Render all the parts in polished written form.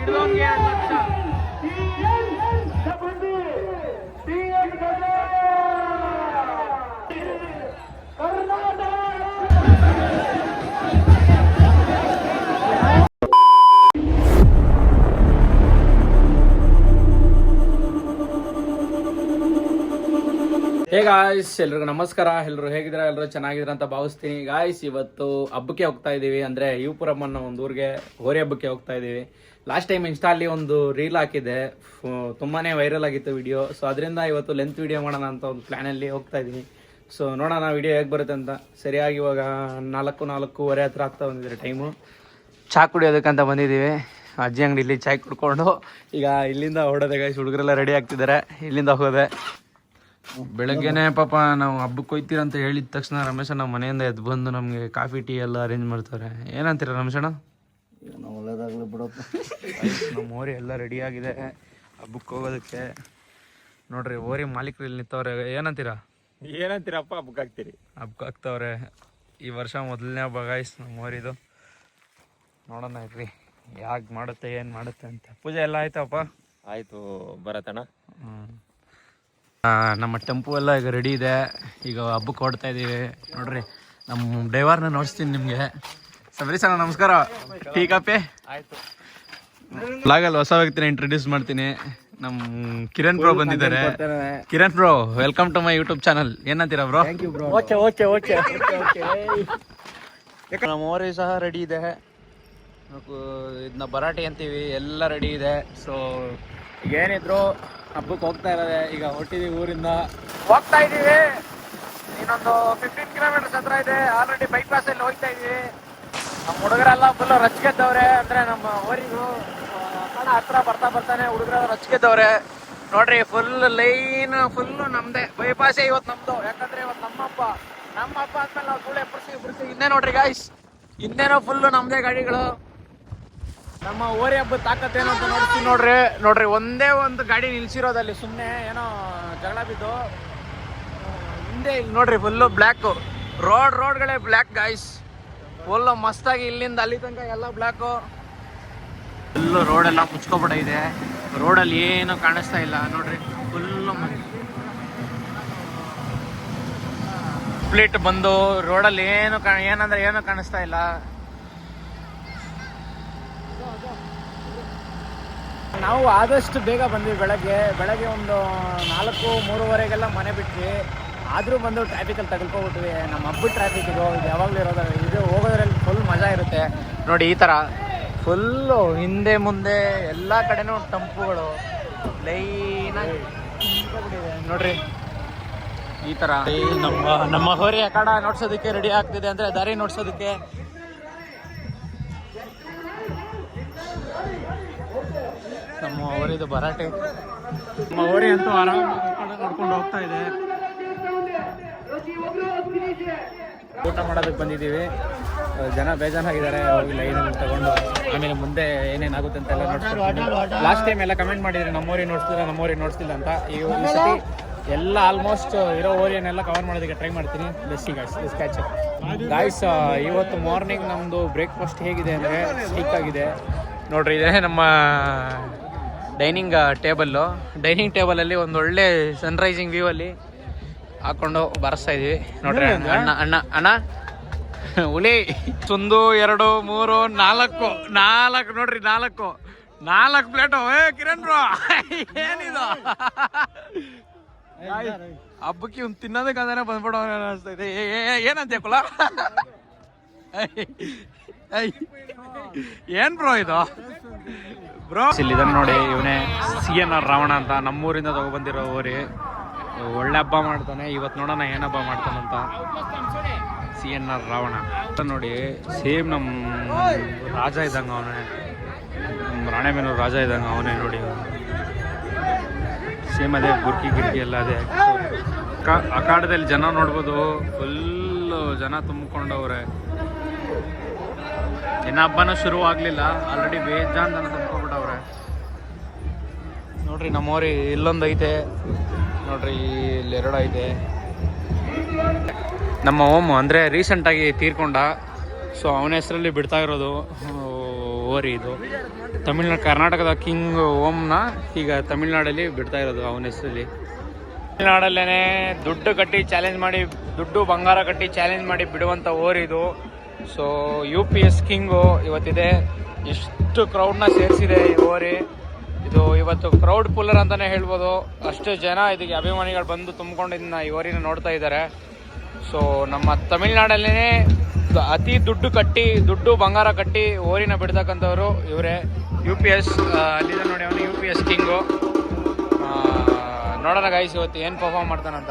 ಹಿಡಿದೋನ್ಗೆ 2 lakh. Hey guys, ಎಲ್ರಿಗೂ ನಮಸ್ಕಾರ. ಎಲ್ಲರೂ ಹೇಗಿದ್ದೀರಾ? ಎಲ್ಲರೂ ಚೆನ್ನಾಗಿದ್ದೀರಾ ಅಂತ ಭಾವಿಸ್ತೀನಿ. ಗಾಯ್ಸ್, ಇವತ್ತು ಹಬ್ಬಕ್ಕೆ ಹೋಗ್ತಾ ಇದ್ದೀವಿ. ಅಂದರೆ ಯುಪುರಂ ಅನ್ನೋ ಒಂದು ಊರಿಗೆ ಹೋರಿ ಹಬ್ಬಕ್ಕೆ ಹೋಗ್ತಾ ಇದ್ದೀವಿ. ಲಾಸ್ಟ್ ಟೈಮ್ ಇನ್ಸ್ಟಾಲ್ಲಿ ಒಂದು ರೀಲ್ ಹಾಕಿದ್ದೆ, ತುಂಬಾ ವೈರಲ್ ಆಗಿತ್ತು ವಿಡಿಯೋ. ಸೊ ಅದರಿಂದ ಇವತ್ತು ಲೆಂತ್ ವಿಡಿಯೋ ಮಾಡೋಣ ಅಂತ ಒಂದು ಪ್ಲ್ಯಾನಲ್ಲಿ ಹೋಗ್ತಾ ಇದ್ದೀನಿ. ಸೊ ನೋಡೋಣ ವಿಡಿಯೋ ಹೇಗೆ ಬರುತ್ತೆ ಅಂತ. ಸರಿಯಾಗಿ ಇವಾಗ 4:30 ಹತ್ರ ಆಗ್ತಾ ಬಂದಿದ್ದಾರೆ ಟೈಮು. ಚಹಾ ಕುಡಿಯೋದಕ್ಕಂತ ಬಂದಿದ್ದೀವಿ. ಅಜ್ಜಿ ಅಂಗಡಿಲಿ ಚಾಯ್ ಕುಡ್ಕೊಂಡು ಈಗ ಇಲ್ಲಿಂದ ಹೊಡೋದೆ ಗಾಯ್ಸ್. ಹುಡುಗರೆಲ್ಲ ರೆಡಿ ಆಗ್ತಿದ್ದಾರೆ, ಇಲ್ಲಿಂದ ಹೋಗೋದೆ. ಬೆಳಗ್ಗೆನೆ ಪಾಪ ನಾವು ಹಬ್ಬಕ್ಕೆ ಹೋಯ್ತೀರ ಅಂತ ಹೇಳಿದ ತಕ್ಷಣ ರಮೇಶ್ ನಮ್ಮ ಮನೆಯಿಂದ ಎದ್ದು ಬಂದು ನಮಗೆ ಕಾಫಿ ಟೀ ಎಲ್ಲ ಅರೇಂಜ್ ಮಾಡ್ತಾರೆ. ಏನಂತೀರ ರಮೇಶಣ್ಣ? ಒಳ್ಳೇದಾಗಲಿ ಬಿಡಪ್ಪ. ನಮ್ಮ ಓರಿ ಎಲ್ಲ ರೆಡಿ ಆಗಿದೆ ಹಬ್ಬಕ್ಕೆ ಹೋಗೋದಕ್ಕೆ. ನೋಡ್ರಿ, ಓರಿ ಮಾಲೀಕರು ಇಲ್ಲಿ ನಿಂತವ್ರೆ. ಏನಂತೀರಪ್ಪ? ಹಬ್ಬಕ್ಕೆ ಆಗ್ತವ್ರೆ. ಈ ವರ್ಷ ಮೊದಲನೇ ಹಬ್ಬ ಗಾಯ್ಸ್ ನಮ್ಮ ಓರಿದು. ನೋಡೋಣ ಇರ್ರಿ ಯಾಕೆ ಮಾಡುತ್ತೆ, ಏನು ಮಾಡುತ್ತೆ ಅಂತ. ಪೂಜೆ ಎಲ್ಲ ಆಯ್ತಪ್ಪ? ಆಯಿತು ಬರತ್ತಣ್ಣ. ನಮ್ಮ ಟೆಂಪು ಎಲ್ಲ ಈಗ ರೆಡಿ ಇದೆ. ಈಗ ಹಬ್ಬಕ್ಕೆ ಹೊಡ್ತಾ ಇದ್ದೀವಿ. ನೋಡ್ರಿ, ನಮ್ಮ ಡ್ರೈವರ್ನ ನೋಡಿಸ್ತೀನಿ ನಿಮಗೆ. ಸಬರೀಶ್ ಅಣ್ಣ ನಮಸ್ಕಾರ. ಟೀ ಕಾಫಿ ಆಯಿತು. ಬ್ಲಾಗಲ್ಲಿ ಹೊಸ ವ್ಯಕ್ತಿನ ಇಂಟ್ರೊಡ್ಯೂಸ್ ಮಾಡ್ತೀನಿ. ನಮ್ಮ ಕಿರಣ್ ಬ್ರೋ ಬಂದಿದ್ದಾರೆ. Kiran bro, welcome to my YouTube channel. ಏನಂತೀರಾ ಬ್ರೋ? ಓಕೆ. ನಮ್ಮ ಓರಿ ಸಹ ರೆಡಿ ಇದೆ. ಇದನ್ನ ಬರಾಟೆ ಅಂತೀವಿ, ಎಲ್ಲ ರೆಡಿ ಇದೆ. ಸೊ ಏನಿದ್ರು ಹಬ್ಬಕ್ಕೆ ಹೋಗ್ತಾ ಇರೋದೆ. ಈಗ ಹೊಟ್ಟಿದೀವಿ, ಊರಿಂದ ಹೋಗ್ತಾ ಇದ್ದೀವಿ. ಇನ್ನೊಂದು 15 ಕಿಲೋಮೀಟರ್ಸ್ ಹತ್ರ ಇದೆ. ಆಲ್ರೆಡಿ ಬೈಪಾಸಲ್ಲಿ ಹೋಗ್ತಾ ಇದೀವಿ. ನಮ್ಮ ಹುಡುಗರೆಲ್ಲ ಫುಲ್ ರಚ್ಗೆದ್ದವ್ರೆ. ಅಂದರೆ ನಮ್ಮ ಊರಿಗೂ ಹತ್ರ ಬರ್ತಾನೆ ಹುಡುಗರೆಲ್ಲ ರಚ್ಗೆದ್ದವ್ರೆ. ನೋಡ್ರಿ, ಫುಲ್ ಲೈನ್ ಫುಲ್ಲು ನಮ್ಮದೇ. ಬೈಪಾಸೇ ಇವತ್ತು ನಮ್ಮದು. ಯಾಕಂದರೆ ಇವತ್ತು ನಮ್ಮ ಹಬ್ಬ ಆದ್ಮೇಲೆ ನಾವು ಧೂಳೆ ಬಿಡಿಸಿ ಇನ್ನೇ ನೋಡ್ರಿ ಗಾಯ್ಸ್, ಇನ್ನೇನೋ ಫುಲ್ಲು ನಮ್ಮದೇ ಗಾಡಿಗಳು. ನಮ್ಮ ಓರಿ ಹಬ್ಬದ ತಾಕತ್ತೇನು ಅಂತ ನೋಡ್ರಿ ಒಂದೇ ಒಂದು ಗಾಡಿ ನಿಲ್ಸಿರೋದಲ್ಲಿ ಸುಮ್ಮನೆ ಏನೋ ಜಗಳ ಬಿದ್ದು. ಹಿಂದೆ ಇಲ್ಲಿ ನೋಡ್ರಿ ಫುಲ್ಲು ಬ್ಲ್ಯಾಕು. ರೋಡ್ಗಳೇ ಬ್ಲ್ಯಾಕ್ ಗಾಯ್ಸ್. ಫುಲ್ಲು ಮಸ್ತಾಗಿ ಇಲ್ಲಿಂದ ಅಲ್ಲಿ ತನಕ ಎಲ್ಲ ಬ್ಲ್ಯಾಕು. ಫುಲ್ಲು ರೋಡೆಲ್ಲ ಮುಚ್ಕೊಬಿಟ್ಟಿದೆ. ರೋಡಲ್ಲಿ ಏನು ಕಾಣಿಸ್ತಾ ಇಲ್ಲ ನೋಡ್ರಿ. ಫುಲ್ಲು ಸ್ಪ್ಲಿಟ್ ಬಂದು ರೋಡಲ್ಲಿ ಏನು ಕಾಣಿಸ್ತಾ ಇಲ್ಲ. ನಾವು ಆದಷ್ಟು ಬೇಗ ಬಂದ್ವಿ. ಬೆಳಗ್ಗೆ ಒಂದು 4:03 ಮನೆ ಬಿಟ್ವಿ. ಆದರೂ ಬಂದು ಟ್ರಾಫಿಕಲ್ಲಿ ತಗೊಳ್ಕೊಬಿಟ್ವಿ. ನಮ್ಮ ಹಬ್ಬದ ಟ್ರಾಫಿಕ್ ಇದು ಯಾವಾಗಲೂ ಇದು ಹೋಗೋದ್ರಲ್ಲಿ ಫುಲ್ ಮಜಾ ಇರುತ್ತೆ. ನೋಡಿ, ಈ ಥರ ಫುಲ್ಲು ಹಿಂದೆ ಮುಂದೆ ಎಲ್ಲ ಕಡೆನೂ ಟಂಪುಗಳು ಲೈನಾಗಿ ತುಂಬಿಕೊಂಡಿದೆ. ನೋಡ್ರಿ, ಈ ಥರ ನಮ್ಮ ಹೋರಿ ಅಖಾಡ ನೋಡ್ಸೋದಕ್ಕೆ ರೆಡಿ ಆಗ್ತಿದೆ. ಅಂದರೆ ದಾರಿ ನೋಡ್ಸೋದಕ್ಕೆ. ನಮ್ಮ ಓರಿದು ಬರಾಟೆ. ನಮ್ಮ ಓರಿ ಅಂತೂ ಆರಾಮಾಗಿ ನೋಡ್ಕೊಂಡು ಹೋಗ್ತಾ ಇದೆ. ಊಟ ಮಾಡೋದಕ್ಕೆ ಬಂದಿದ್ದೀವಿ. ಜನ ಬೇಜಾರಾಗಿದ್ದಾರೆ. ಹೋಗಿ ಲೈನಲ್ಲಿ ತಗೊಂಡು ಆಮೇಲೆ ಮುಂದೆ ಏನೇನಾಗುತ್ತೆ ಅಂತೆಲ್ಲ ನೋಡ್ತಾರೆ. ಲಾಸ್ಟ್ ಟೈಮ್ ಎಲ್ಲ ಕಮೆಂಟ್ ಮಾಡಿದರೆ ನಮ್ಮ ಓರಿ ನೋಡ್ತಿಲ್ಲ ಅಂತ. ಈ ಸತಿ ಎಲ್ಲ ಆಲ್ಮೋಸ್ಟ್ ಇರೋ ಓರಿಯನ್ನೆಲ್ಲ ಕವರ್ ಮಾಡೋದಕ್ಕೆ ಟ್ರೈ ಮಾಡ್ತೀನಿ. ಗಾಯ್ಸ್, ಇವತ್ತು ಮಾರ್ನಿಂಗ್ ನಮ್ಮದು ಬ್ರೇಕ್ಫಾಸ್ಟ್ ಹೇಗಿದೆ ಅಂದರೆ ಸ್ಟಿಕ್ ಆಗಿದೆ. ನೋಡ್ರಿ, ಇದೇ ನಮ್ಮ ಡೈನಿಂಗ್ ಟೇಬಲಲ್ಲಿ ಒಂದು ಒಳ್ಳೆ ಸನ್ರೈಸಿಂಗ್ ವ್ಯೂ ಅಲ್ಲಿ ಹಾಕೊಂಡು ಬಾರಿಸ್ತಾ ಇದೀವಿ. ನೋಡ್ರಿ, ಅಣ್ಣ ಹುಲಿ 1 2 3 4 ನೋಡ್ರಿ, 4 ಪ್ಲೇಟು. ಕಿರಣ್ ಬ್ರೋ, ಏನಿದು ಹಬ್ಬಕ್ಕೆ ಒಂದು ತಿನ್ನೋದಕ್ಕಂತಾನೆ ಬಂದ್ಬಿಡೋ ಅನಿಸ್ತಾ ಇದೆ. ಏನಂತ ಕುಲ? ಏನ್ ಬ್ರೋ ಇದು? ಬ್ರೋ ಇಲ್ಲಿದ್ದಾನೆ ನೋಡಿ, ಇವನೇ CNR ರಾವಣ ಅಂತ. ನಮ್ಮೂರಿಂದ ತಗೊಬಂದಿರೋ ಓರಿ. ಒಳ್ಳೆ ಹಬ್ಬ ಮಾಡ್ತಾನೆ. ಇವತ್ತು ನೋಡೋಣ ಏನು ಹಬ್ಬ ಮಾಡ್ತಾನಂತ. CNR ರಾವಣ ನೋಡಿ, ಸೇಮ್ ನಮ್ಮ ರಾಜ ಇದ್ದಂಗೆ ಅವನೇ. ನಮ್ಮ ರಾಣೆಬೆನ್ನೂರು ರಾಜ ಇದ್ದಂಗೆ ಅವನೇ ನೋಡಿ. ಸೇಮ್ ಅದೇ ಗುರ್ಕಿ ಎಲ್ಲ ಅದೇ. ಅಖಾಡದಲ್ಲಿ ಜನ ನೋಡ್ಬೋದು, ಫುಲ್ಲು ಜನ ತುಂಬಿಕೊಂಡವ್ರೆ. ಇನ್ನು ಹಬ್ಬನೂ ಶುರು ಆಗಲಿಲ್ಲ, ಆಲ್ರೆಡಿ ಬೇಜಾನ್ ಜನ ತುಂಬ್ಕೊಂಡ್ಬಿಟ್ಟವ್ರೆ. ನೋಡ್ರಿ, ನಮ್ಮವ್ರಿ ಇಲ್ಲೊಂದು ಐತೆ ನೋಡ್ರಿ, ಇಲ್ಲಿ 2 ಐತೆ. ನಮ್ಮ ಓಮ್ ಅಂದರೆ ರೀಸೆಂಟಾಗಿ ತೀರ್ಕೊಂಡ. ಸೊ ಅವನ ಹೆಸರಲ್ಲಿ ಬಿಡ್ತಾ ಇರೋದು ಓರಿ ಇದು ಕರ್ನಾಟಕದ ಕಿಂಗ್ ಓಮ್ನ ಈಗ ತಮಿಳ್ನಾಡಲ್ಲಿ ಬಿಡ್ತಾ ಇರೋದು ಅವನ ಹೆಸರಲ್ಲಿ. ತಮಿಳ್ನಾಡಲ್ಲೇ ದುಡ್ಡು ಕಟ್ಟಿ ಚಾಲೆಂಜ್ ಮಾಡಿ, ದುಡ್ಡು ಬಂಗಾರ ಕಟ್ಟಿ ಚಾಲೆಂಜ್ ಮಾಡಿ ಬಿಡುವಂಥ ಓರಿ ಇದು. ಸೊ UPS ಕಿಂಗು ಇವತ್ತಿದೆ. ಎಷ್ಟು ಕ್ರೌಡ್ನ ಸೇರಿಸಿದೆ ಈ ಓರಿ. ಇದು ಇವತ್ತು ಕ್ರೌಡ್ ಪುಲ್ಲರ್ ಅಂತಲೇ ಹೇಳ್ಬೋದು. ಅಷ್ಟು ಜನ ಇದಕ್ಕೆ ಅಭಿಮಾನಿಗಳು ಬಂದು ತುಂಬಿಕೊಂಡು ಇದನ್ನ ಈ ಓರಿನ ನೋಡ್ತಾ ಇದ್ದಾರೆ. ಸೊ ನಮ್ಮ ತಮಿಳ್ನಾಡಲ್ಲೇ ಅತಿ ದುಡ್ಡು ಬಂಗಾರ ಕಟ್ಟಿ ಓರಿನ ಬಿಡ್ತಕ್ಕಂಥವ್ರು ಇವರೇ. UPS ಅಲ್ಲಿದೆ ನೋಡಿ, ಅವನು UPS ಕಿಂಗು. ನೋಡೋಣ ಗೈಸ್ ಇವತ್ತು ಏನು ಪರ್ಫಾರ್ಮ್ ಮಾಡ್ತಾನಂತ.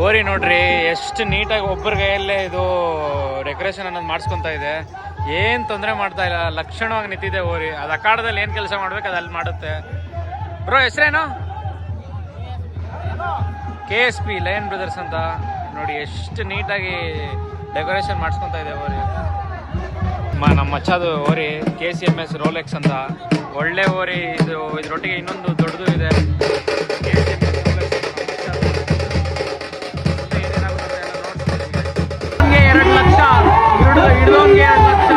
ಓರಿ ನೋಡ್ರಿ ಎಷ್ಟು ನೀಟಾಗಿ ಒಬ್ಬರ ಕೈಯಲ್ಲೇ ಇದು ಡೆಕೋರೇಷನ್ ಅನ್ನೋದು ಮಾಡಿಸ್ಕೊತಾ ಇದೆ. ಏನು ತೊಂದರೆ ಮಾಡ್ತಾ ಇಲ್ಲ, ಲಕ್ಷಣವಾಗಿ ನಿಂತಿದೆ ಓರಿ. ಅದು ಅಖಾಡದಲ್ಲಿ ಏನು ಕೆಲಸ ಮಾಡ್ಬೇಕು ಅದು ಅಲ್ಲಿ ಮಾಡುತ್ತೆ. ಬ್ರೋ ಹೆಸರೇನು? KSP ಲಯನ್ ಬ್ರದರ್ಸ್ ಅಂತ. ನೋಡಿ ಎಷ್ಟು ನೀಟಾಗಿ ಡೆಕೋರೇಷನ್ ಮಾಡಿಸ್ಕೊತಾ ಇದೆ ಓರಿ. ನಮ್ಮ ಮಚ್ಚದು ಓರಿ KCMS ರೋಲೆಕ್ಸ್ ಅಂತ ಒಳ್ಳೆ ಓರಿ ಇದು. ಇದರೊಟ್ಟಿಗೆ ಇನ್ನೊಂದು ದೊಡ್ಡದು ಇದೆ, KCMS 2 ಲಕ್ಷ ಹಿಡಿದೋಂಗೆ 2 ಲಕ್ಷ.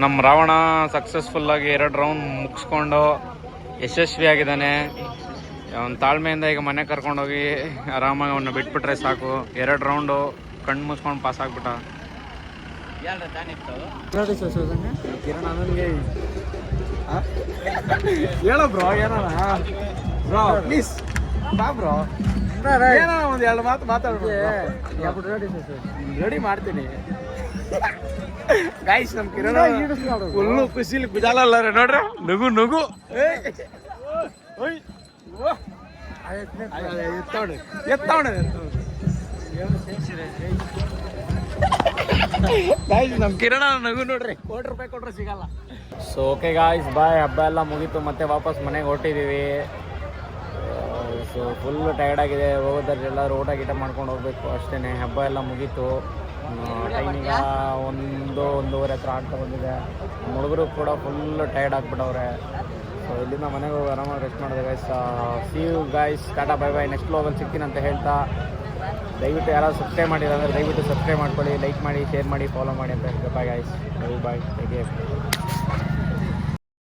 ನಮ್ಮ ರಾವಣ ಸಕ್ಸಸ್ಫುಲ್ ಆಗಿ 2 ರೌಂಡ್ ಮುಗಿಸ್ಕೊಂಡು ಯಶಸ್ವಿಯಾಗಿದ್ದಾನೆ. ಅವನ ತಾಳ್ಮೆಯಿಂದ ಈಗ ಮನೆ ಕರ್ಕೊಂಡೋಗಿ ಆರಾಮಾಗಿ ಅವನ್ನ ಬಿಟ್ಬಿಟ್ರೆ ಸಾಕು. 2 ರೌಂಡು ಕಣ್ಣು ಮುಚ್ಕೊಂಡು ಪಾಸ್ ಆಗ್ಬಿಟ್ಟ. ಹೇಳೋ ಬ್ರೋ ಏನಾರ ಬ್ರೋ ಪ್ಲೀಸ್ ಬಾ ಬ್ರೋ, ಏನೋ ಒಂದು 2 ಮಾತು ಮಾತಾಡ್ಬೋದು. ರೆಡಿ ಮಾಡ್ತೀನಿ ಗಾಯ್ಸ್. ನಮ್ ಕಿರಣ ಫುಲ್ಲು ಖುಷಿಲಿ ಗುಜಾಲಲ್ಲ ನೋಡ್ರಿ, ನಗು ನಗು ಎತ್ತವಣ ಗಾಯ್ಸ್. ನಮ್ ಕಿರಣ ನಗು ನೋಡ್ರಿ, ₹1 ಕೊಟ್ರೆ ಸಿಗಲ್ಲ. ಸೊ ಓಕೆ ಗಾಯ್ಸ್, ಬಾಯ್. ಹಬ್ಬ ಎಲ್ಲ ಮುಗೀತು, ಮತ್ತೆ ವಾಪಸ್ ಮನೆಗೆ ಹೊರಟಿದ್ದೀವಿ. ಸೊ ಫುಲ್ ಟಯರ್ಡ್ ಆಗಿದೆ. ಹೋಗೋದ್ರಲ್ಲಿ ಎಲ್ಲರೂ ಊಟ ಗೀಟ ಮಾಡ್ಕೊಂಡು ಹೋಗ್ಬೇಕು ಅಷ್ಟೇ. ಹಬ್ಬ ಎಲ್ಲ ಮುಗೀತು. ಟೈಮಿಗ 1-1:30 ಹತ್ರ ಆಗ್ತಾ ಬಂದಿದೆ. ನಮ್ಮ ಹುಡುಗರು ಕೂಡ ಫುಲ್ ಟಯರ್ಡ್ ಆಗಿಬಿಟ್ಟವ್ರೆ. ಸೊ ಇಲ್ಲಿಂದ ಮನೆಗೆ ಹೋಗಿ ಆರಾಮಾಗಿ ರೆಸ್ಟ್ ಮಾಡಿದೆ guys. See you guys, tata bye bye. Next ವ್ಲಾಗಲ್ಲಿ ಸಿಗ್ತೀನಿ ಅಂತ ಹೇಳ್ತಾ, ದಯವಿಟ್ಟು ಯಾರಾದ್ರು ಸಬ್ಸ್ಕ್ರೈಬ್ ಮಾಡಿಲ್ಲ ಅಂದರೆ ದಯವಿಟ್ಟು ಸಬ್ಸ್ಕ್ರೈಬ್ ಮಾಡ್ಕೊಳ್ಳಿ, ಲೈಕ್ ಮಾಡಿ, ಶೇರ್ ಮಾಡಿ, ಫಾಲೋ ಮಾಡಿ ಅಂತ ಹೇಳ್ತಾ. Bye guys, bye bye, take care.